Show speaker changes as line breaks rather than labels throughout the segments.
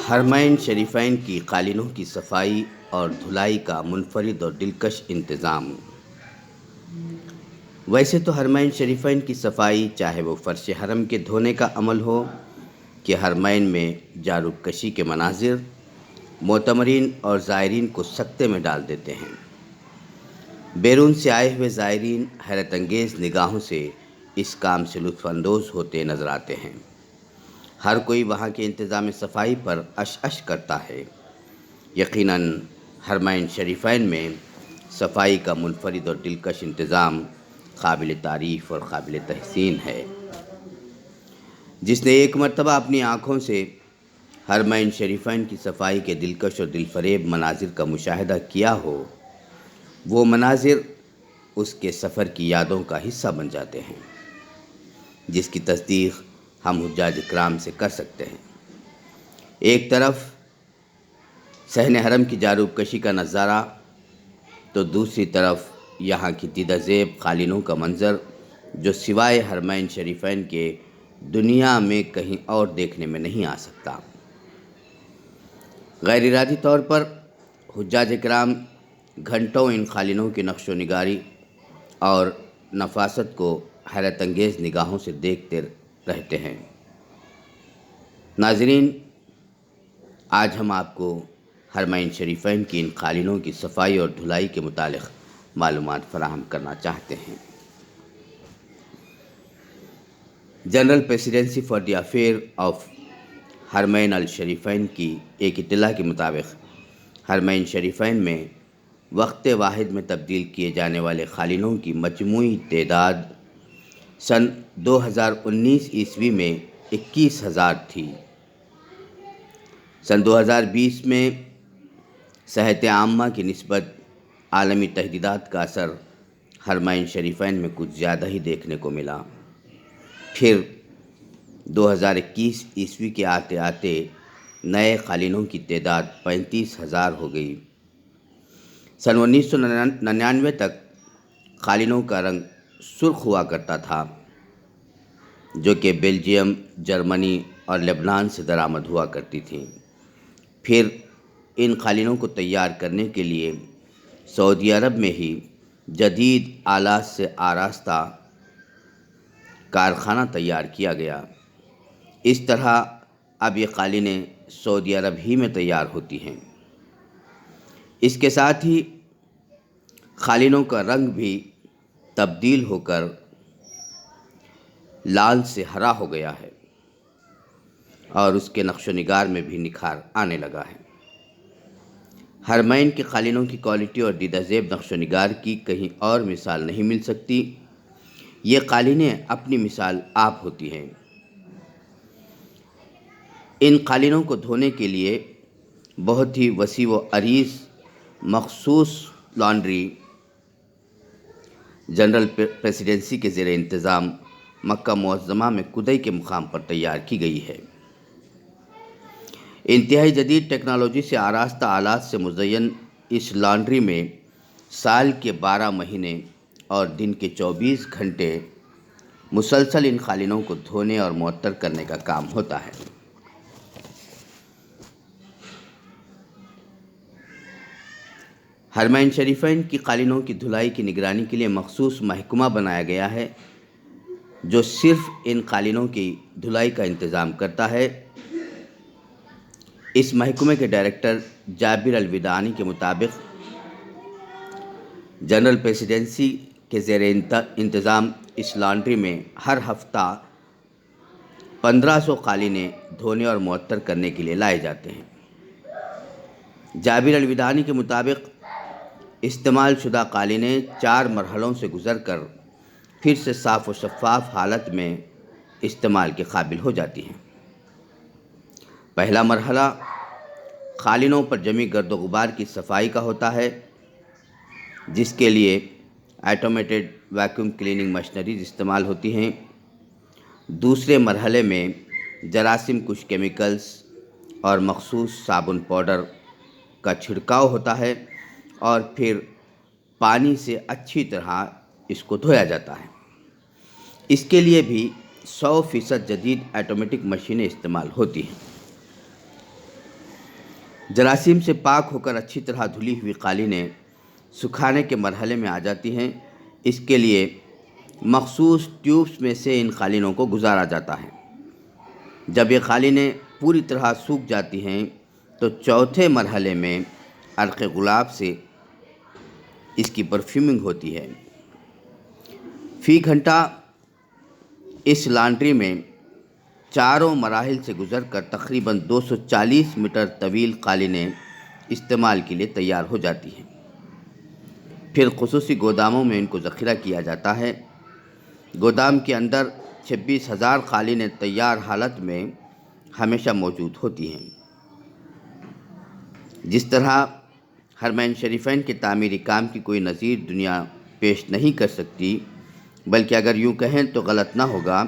حرمین شریفین کی قالینوں کی صفائی اور دھلائی کا منفرد اور دلکش انتظام۔ ویسے تو حرمین شریفین کی صفائی، چاہے وہ فرش حرم کے دھونے کا عمل ہو کہ حرمین میں جاروب کشی کے مناظر معتمرین اور زائرین کو سکتے میں ڈال دیتے ہیں۔ بیرون سے آئے ہوئے زائرین حیرت انگیز نگاہوں سے اس کام سے لطف اندوز ہوتے نظر آتے ہیں۔ ہر کوئی وہاں کے انتظام صفائی پر اش اش کرتا ہے۔ یقیناً حرمین شریفین میں صفائی کا منفرد اور دلکش انتظام قابل تعریف اور قابل تحسین ہے۔ جس نے ایک مرتبہ اپنی آنکھوں سے حرمین شریفین کی صفائی کے دلکش اور دلفریب مناظر کا مشاہدہ کیا ہو، وہ مناظر اس کے سفر کی یادوں کا حصہ بن جاتے ہیں، جس کی تصدیق ہم حجاج کرام سے کر سکتے ہیں۔ ایک طرف صحن حرم کی جاروب کشی کا نظارہ، تو دوسری طرف یہاں کی دیدہ زیب قالینوں کا منظر، جو سوائے حرمین شریفین کے دنیا میں کہیں اور دیکھنے میں نہیں آ سکتا۔ غیر ارادی طور پر حجاج کرام گھنٹوں ان قالینوں کی نقش و نگاری اور نفاست کو حیرت انگیز نگاہوں سے دیکھتے رہتے ہیں۔ ناظرین، آج ہم آپ کو حرمین شریفین کی ان قالینوں کی صفائی اور دھلائی کے متعلق معلومات فراہم کرنا چاہتے ہیں۔ General presidency for the affair of حرمین الشریفین کی ایک اطلاع کے مطابق حرمین شریفین میں وقت واحد میں تبدیل کیے جانے والے قالینوں کی مجموعی تعداد سن 2019 عیسوی میں 21,000 تھی۔ سن 2020 میں صحت عامہ کی نسبت عالمی تہدیدات کا اثر حرمین شریفین میں کچھ زیادہ ہی دیکھنے کو ملا۔ پھر 2021 عیسوی کے آتے آتے نئے قالینوں کی تعداد 35,000 ہو گئی۔ سن 1999 تک قالینوں کا رنگ سرخ ہوا کرتا تھا، جو کہ بیلجیم، جرمنی اور لبنان سے درآمد ہوا کرتی تھیں۔ پھر ان قالینوں کو تیار کرنے کے لیے سعودی عرب میں ہی جدید آلات سے آراستہ کارخانہ تیار کیا گیا۔ اس طرح اب یہ قالینیں سعودی عرب ہی میں تیار ہوتی ہیں۔ اس کے ساتھ ہی قالینوں کا رنگ بھی تبدیل ہو کر لال سے ہرا ہو گیا ہے اور اس کے نقش و نگار میں بھی نکھار آنے لگا ہے۔ حرمین کی قالینوں کی کوالٹی اور دیدہ زیب نقش و نگار کی کہیں اور مثال نہیں مل سکتی۔ یہ قالینیں اپنی مثال آپ ہوتی ہیں۔ ان قالینوں کو دھونے کے لیے بہت ہی وسیع و عریض مخصوص لانڈری جنرل پریسیڈنسی کے زیر انتظام مکہ معظمہ میں کدئی کے مقام پر تیار کی گئی ہے۔ انتہائی جدید ٹیکنالوجی سے آراستہ آلات سے مزین اس لانڈری میں سال کے 12 مہینے اور دن کے 24 گھنٹے مسلسل ان قالینوں کو دھونے اور معطر کرنے کا کام ہوتا ہے۔ حرمین شریفین کی قالینوں کی دھلائی کی نگرانی کے لیے مخصوص محکمہ بنایا گیا ہے، جو صرف ان قالینوں کی دھلائی کا انتظام کرتا ہے۔ اس محکمے کے ڈائریکٹر جابر الوداعی کے مطابق جنرل پریسیڈنسی کے زیر انتظام اس لانڈری میں ہر ہفتہ 1500 قالینیں دھونے اور معطر کرنے کے لیے لائے جاتے ہیں۔ جابر الوداعی کے مطابق استعمال شدہ قالینیں 4 مرحلوں سے گزر کر پھر سے صاف و شفاف حالت میں استعمال کے قابل ہو جاتی ہیں۔ پہلا مرحلہ قالینوں پر جمی گرد و غبار کی صفائی کا ہوتا ہے، جس کے لیے آٹومیٹڈ ویکیوم کلیننگ مشینریز استعمال ہوتی ہیں۔ دوسرے مرحلے میں جراثیم کش کیمیکلز اور مخصوص صابن پاؤڈر کا چھڑکاؤ ہوتا ہے اور پھر پانی سے اچھی طرح اس کو دھویا جاتا ہے۔ اس کے لیے بھی 100% جدید آٹومیٹک مشینیں استعمال ہوتی ہیں۔ جراثیم سے پاک ہو کر اچھی طرح دھلی ہوئی قالینیں سکھانے کے مرحلے میں آ جاتی ہیں۔ اس کے لیے مخصوص ٹیوبس میں سے ان قالینوں کو گزارا جاتا ہے۔ جب یہ قالینیں پوری طرح سوکھ جاتی ہیں تو چوتھے مرحلے میں عرق گلاب سے اس کی پرفیومنگ ہوتی ہے۔ فی گھنٹہ اس لانڈری میں چاروں مراحل سے گزر کر تقریباً 240 میٹر طویل قالینیں استعمال کے لیے تیار ہو جاتی ہیں۔ پھر خصوصی گوداموں میں ان کو ذخیرہ کیا جاتا ہے۔ گودام کے اندر 26,000 قالینیں تیار حالت میں ہمیشہ موجود ہوتی ہیں۔ جس طرح حرمین شریفین کے تعمیری کام کی کوئی نظیر دنیا پیش نہیں کر سکتی، بلکہ اگر یوں کہیں تو غلط نہ ہوگا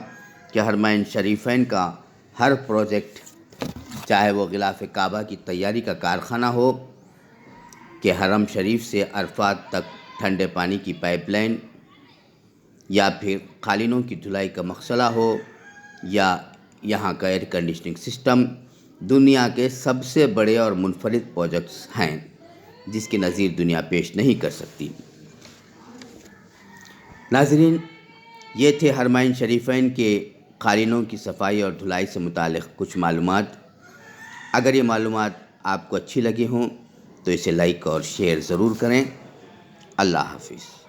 کہ حرمین شریفین کا ہر پروجیکٹ، چاہے وہ غلاف کعبہ کی تیاری کا کارخانہ ہو کہ حرم شریف سے عرفات تک ٹھنڈے پانی کی پائپ لائن، یا پھر قالینوں کی دھلائی کا مغسلہ ہو، یا یہاں کا ایئر کنڈیشننگ سسٹم، دنیا کے سب سے بڑے اور منفرد پروجیکٹس ہیں جس کی نظیر دنیا پیش نہیں کر سکتی۔ ناظرین، یہ تھے حرمین شریفین کے قالینوں کی صفائی اور دھلائی سے متعلق کچھ معلومات۔ اگر یہ معلومات آپ کو اچھی لگی ہوں تو اسے لائک اور شیئر ضرور کریں۔ اللہ حافظ۔